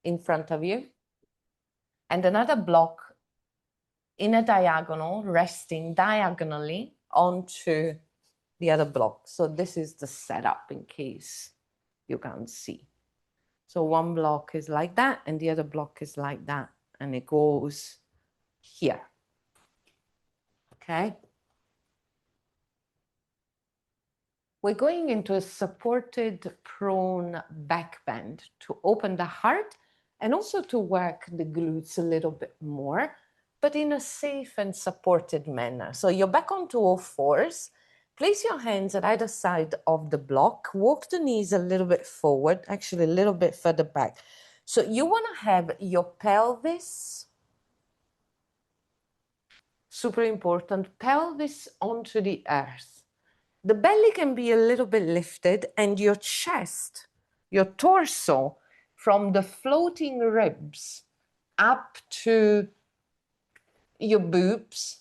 in front of you. And another block in a diagonal, resting diagonally onto the other block. So this is the setup in case you can't see. So 1 block is like that, and the other block is like that, and it goes here. Okay? We're going into a supported prone back bend to open the heart and also to work the glutes a little bit more, but in a safe and supported manner. So you're back onto all fours. Place your hands at either side of the block. Walk the knees a little bit forward, actually a little bit further back. So you want to have your pelvis, super important, pelvis onto the earth. The belly can be a little bit lifted, and your chest, your torso, from the floating ribs up to your boobs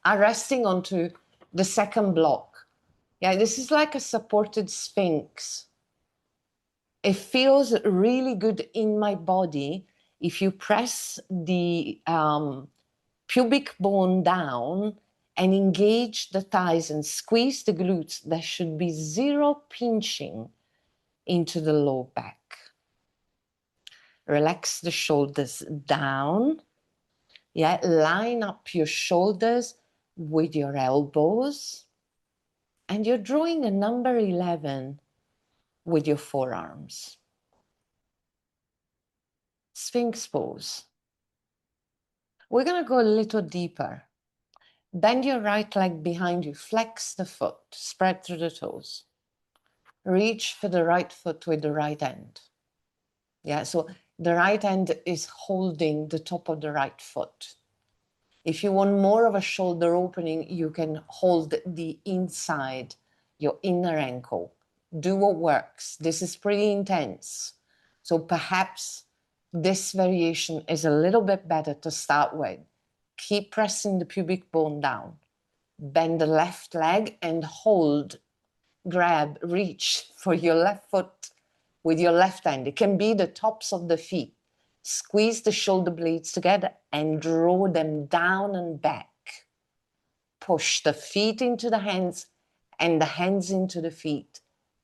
are resting onto the second block. Yeah, this is like a supported sphinx. It feels really good in my body if you press the pubic bone down and engage the thighs and squeeze the glutes. There should be 0 pinching into the low back. Relax the shoulders down. Yeah, line up your shoulders with your elbows. And you're drawing a number 11 with your forearms. Sphinx pose. We're going to go a little deeper. Bend your right leg behind you. Flex the foot. Spread through the toes. Reach for the right foot with the right hand. Yeah, so the right hand is holding the top of the right foot. If you want more of a shoulder opening, you can hold the inside, your inner ankle. Do what works. This is pretty intense. So perhaps this variation is a little bit better to start with. Keep pressing the pubic bone down. Bend the left leg and hold, grab, reach for your left foot with your left hand. It can be the tops of the feet. Squeeze the shoulder blades together and draw them down and back. Push the feet into the hands and the hands into the feet.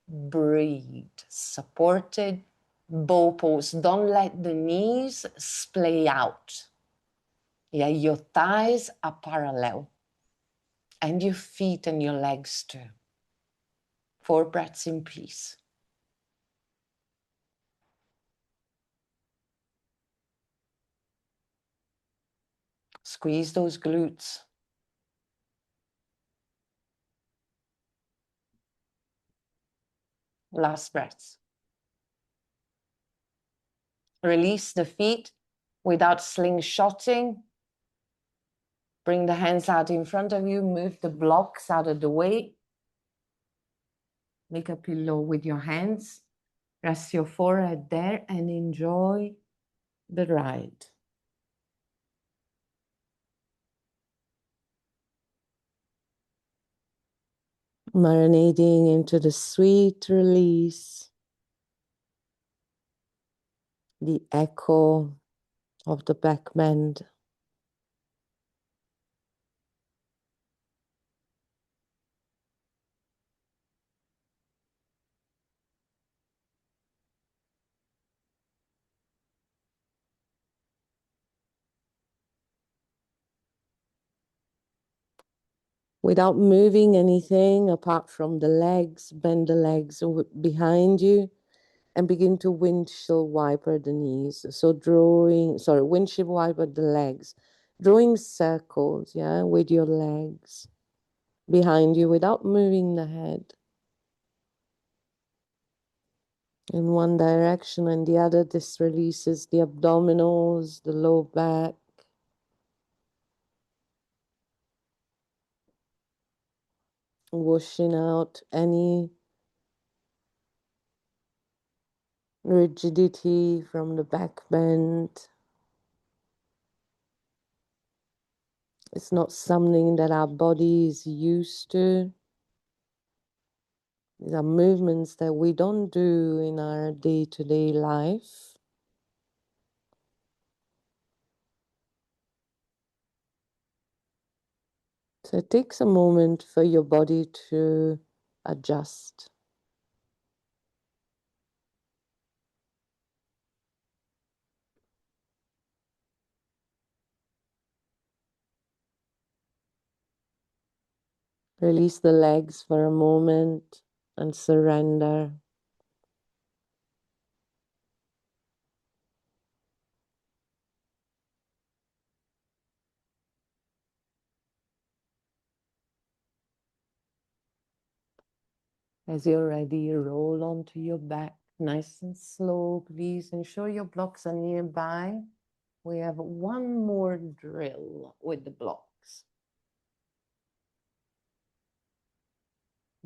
Breathe. Supported bow pose. Don't let the knees splay out. Yeah, your thighs are parallel. And your feet and your legs too. 4 breaths in peace. Squeeze those glutes. Last breaths. Release the feet without slingshotting. Bring the hands out in front of you. Move the blocks out of the way. Make a pillow with your hands. Rest your forehead there and enjoy the ride. Marinating into the sweet release, the echo of the backbend. Without moving anything apart from the legs, bend the legs behind you and begin to windshield wiper the knees. So windshield wiper the legs, drawing circles, yeah, with your legs behind you without moving the head. In one direction and the other, this releases the abdominals, the low back. Washing out any rigidity from the back bend. It's not something that our body is used to. These are movements that we don't do in our day-to-day life. So it takes a moment for your body to adjust. Release the legs for a moment and surrender. As you're ready, roll onto your back, nice and slow, please. Ensure your blocks are nearby. We have one more drill with the blocks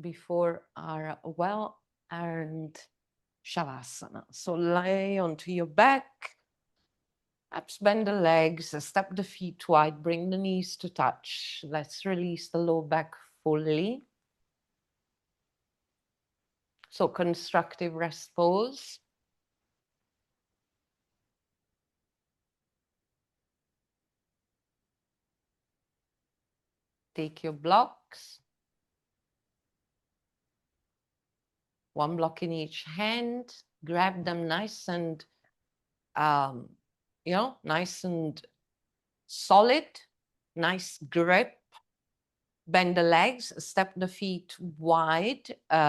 before our well-earned Shavasana. So lie onto your back, perhaps bend the legs, step the feet wide, bring the knees to touch. Let's release the low back fully. So constructive rest pose. Take your blocks. One block in each hand. Grab them nice and, nice and solid. Nice grip. Bend the legs, step the feet wide,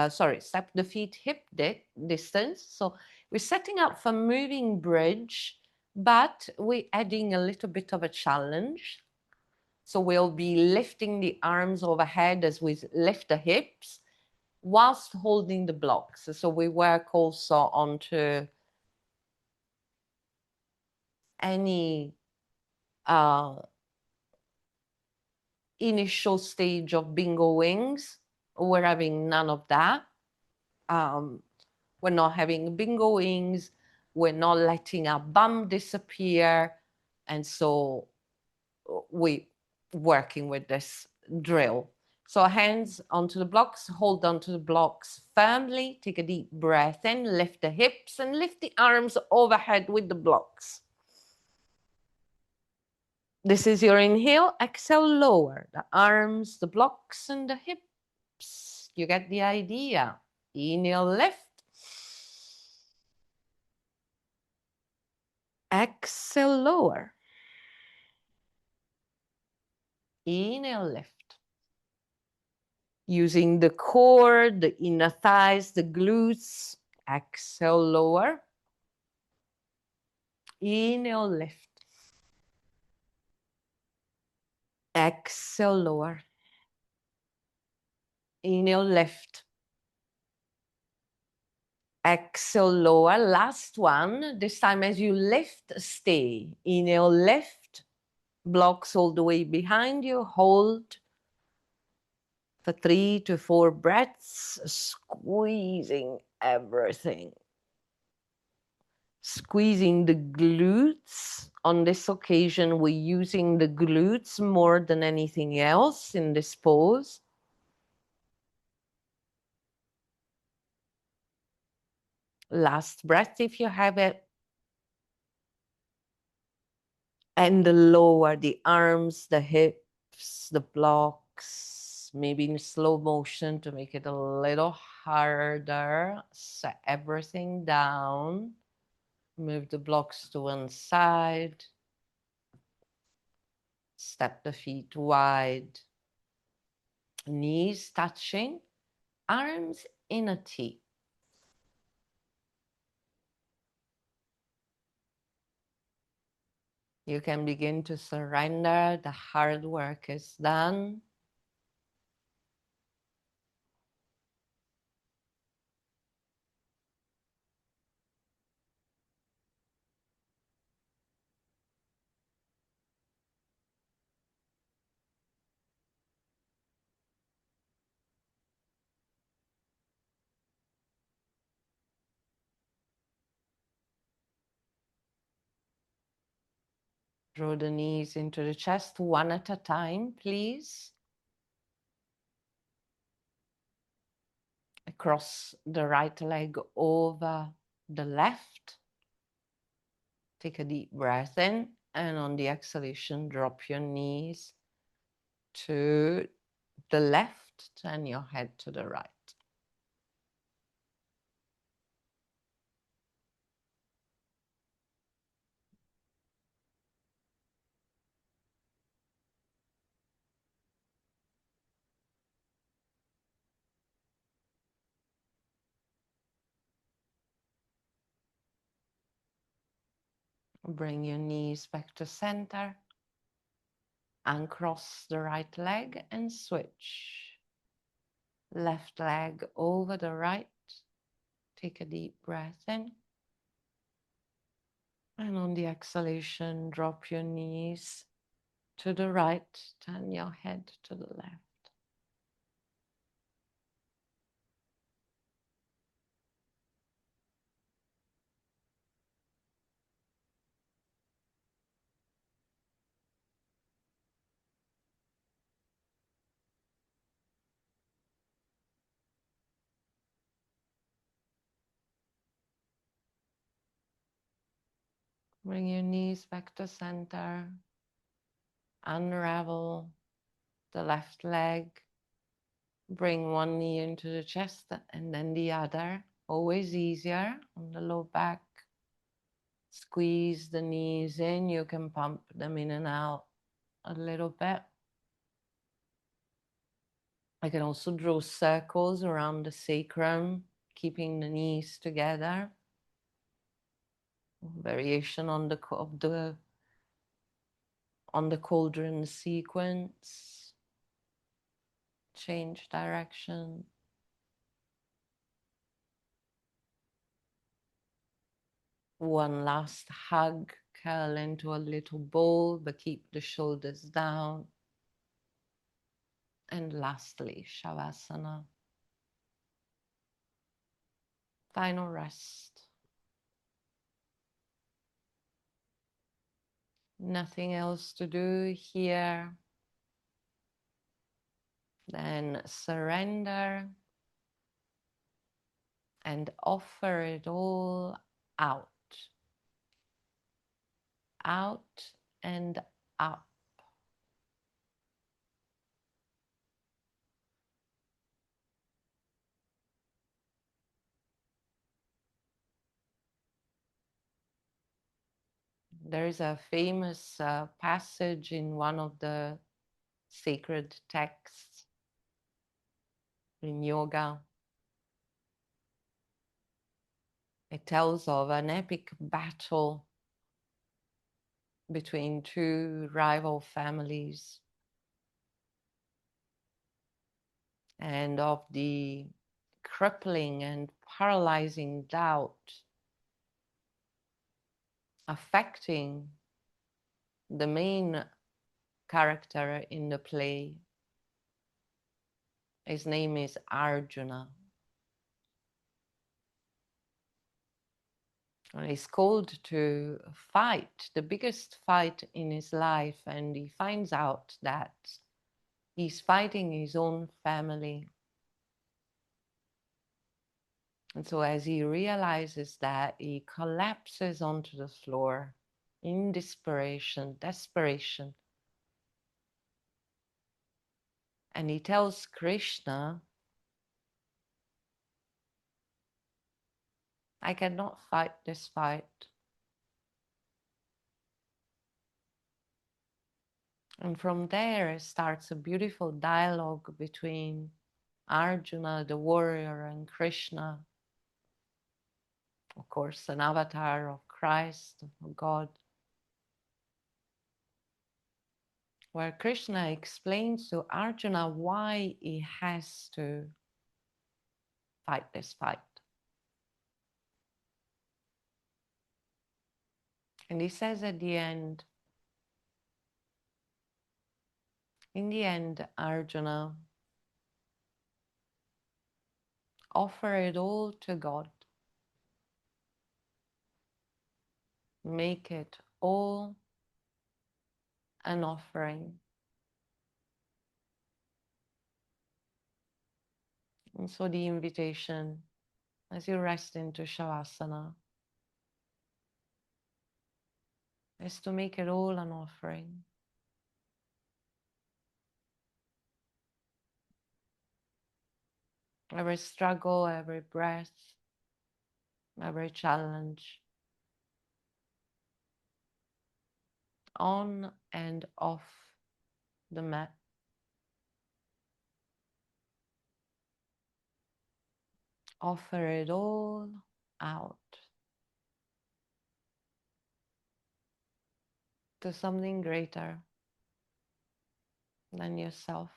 step the feet hip distance. So we're setting up for moving bridge, but we're adding a little bit of a challenge. So we'll be lifting the arms overhead as we lift the hips whilst holding the blocks. So we work also onto any initial stage of bingo wings. We're having none of that. We're not having bingo wings. We're not letting our bum disappear. And so we're working with this drill. So hands onto the blocks, hold onto the blocks firmly. Take a deep breath in, lift the hips and lift the arms overhead with the blocks. This is your inhale. Exhale, lower the arms, the blocks, and the hips. You get the idea. Inhale, lift. Exhale, lower. Inhale, lift. Using the core, the inner thighs, the glutes. Exhale, lower. Inhale, lift. Exhale, lower. Inhale, lift. Exhale, lower. Last one. This time as you lift, stay. Inhale, lift. Blocks all the way behind you. Hold for 3 to 4 breaths, squeezing everything. Squeezing the glutes. On this occasion, we're using the glutes more than anything else in this pose. Last breath if you have it. And lower the arms, the hips, the blocks, maybe in slow motion to make it a little harder. Set everything down. Move the blocks to one side. Step the feet wide. Knees touching. Arms in a T. You can begin to surrender. The hard work is done. Draw the knees into the chest one at a time, please. Cross the right leg over the left. Take a deep breath in, and on the exhalation, drop your knees to the left, turn your head to the right. Bring your knees back to center. Uncross the right leg and switch. Left leg over the right. Take a deep breath in. And on the exhalation, drop your knees to the right. Turn your head to the left. Bring your knees back to center. Unravel the left leg. Bring one knee into the chest and then the other. Always easier on the low back. Squeeze the knees in. You can pump them in and out a little bit. I can also draw circles around the sacrum, keeping the knees together. Variation on the cauldron sequence. Change direction. One last hug, curl into a little ball, but keep the shoulders down. And lastly, Shavasana. Final rest. Nothing else to do here. Then surrender and offer it all out, out and up. There is a famous passage in one of the sacred texts in yoga. It tells of an epic battle between two rival families and of the crippling and paralyzing doubt affecting the main character in the play. His name is Arjuna. And he's called to fight the biggest fight in his life, and he finds out that he's fighting his own family. And so as he realizes that, he collapses onto the floor in desperation. And he tells Krishna, I cannot fight this fight. And from there starts a beautiful dialogue between Arjuna, the warrior, and Krishna, of course, an avatar of Christ, of God, where Krishna explains to Arjuna why he has to fight this fight. And he says at the end, in the end, Arjuna, offer it all to God. Make it all an offering. And so the invitation, as you rest into Shavasana, is to make it all an offering. Every struggle, every breath, every challenge, on and off the mat. Offer it all out to something greater than yourself.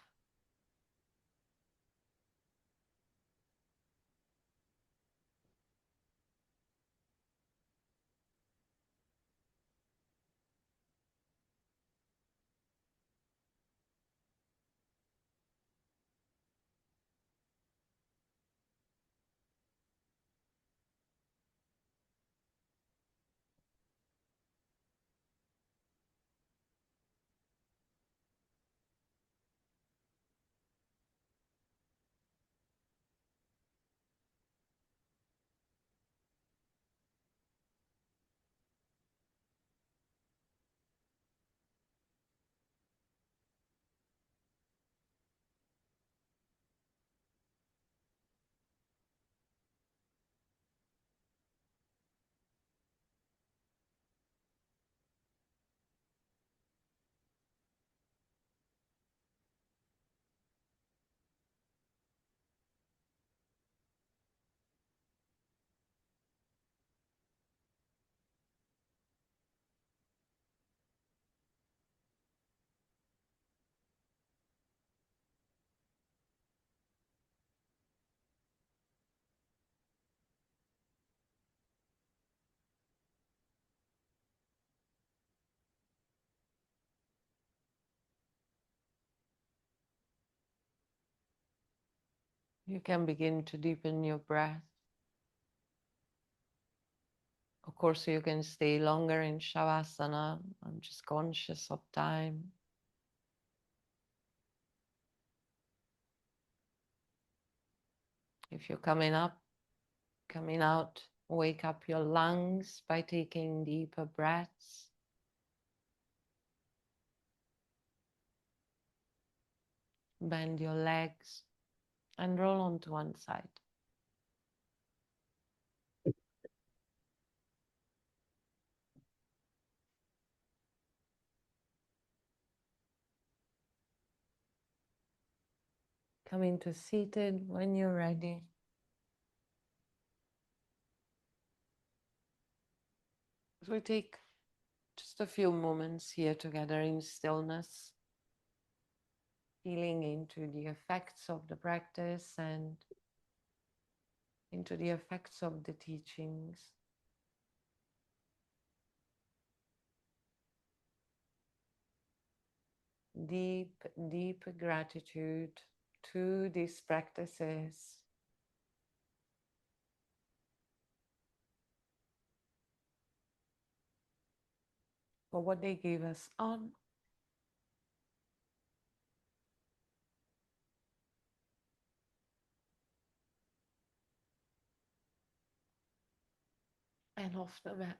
You can begin to deepen your breath. Of course, you can stay longer in Shavasana. I'm just conscious of time. If you're coming up, coming out, wake up your lungs by taking deeper breaths. Bend your legs and roll onto one side. Come into seated when you're ready. So we take just a few moments here together in stillness, feeling into the effects of the practice and into the effects of the teachings. Deep, deep gratitude to these practices. For what they gave us on and off the mat.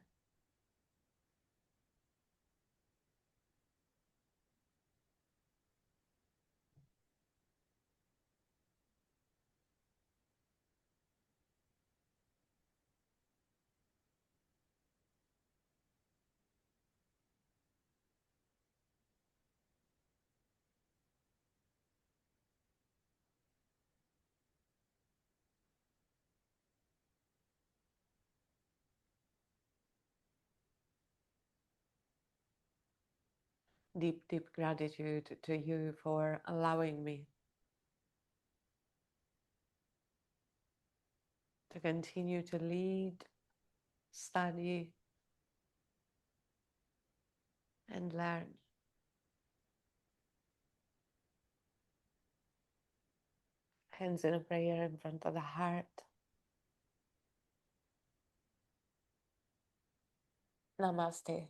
Deep, deep gratitude to you for allowing me to continue to lead, study, and learn. Hands in a prayer in front of the heart. Namaste.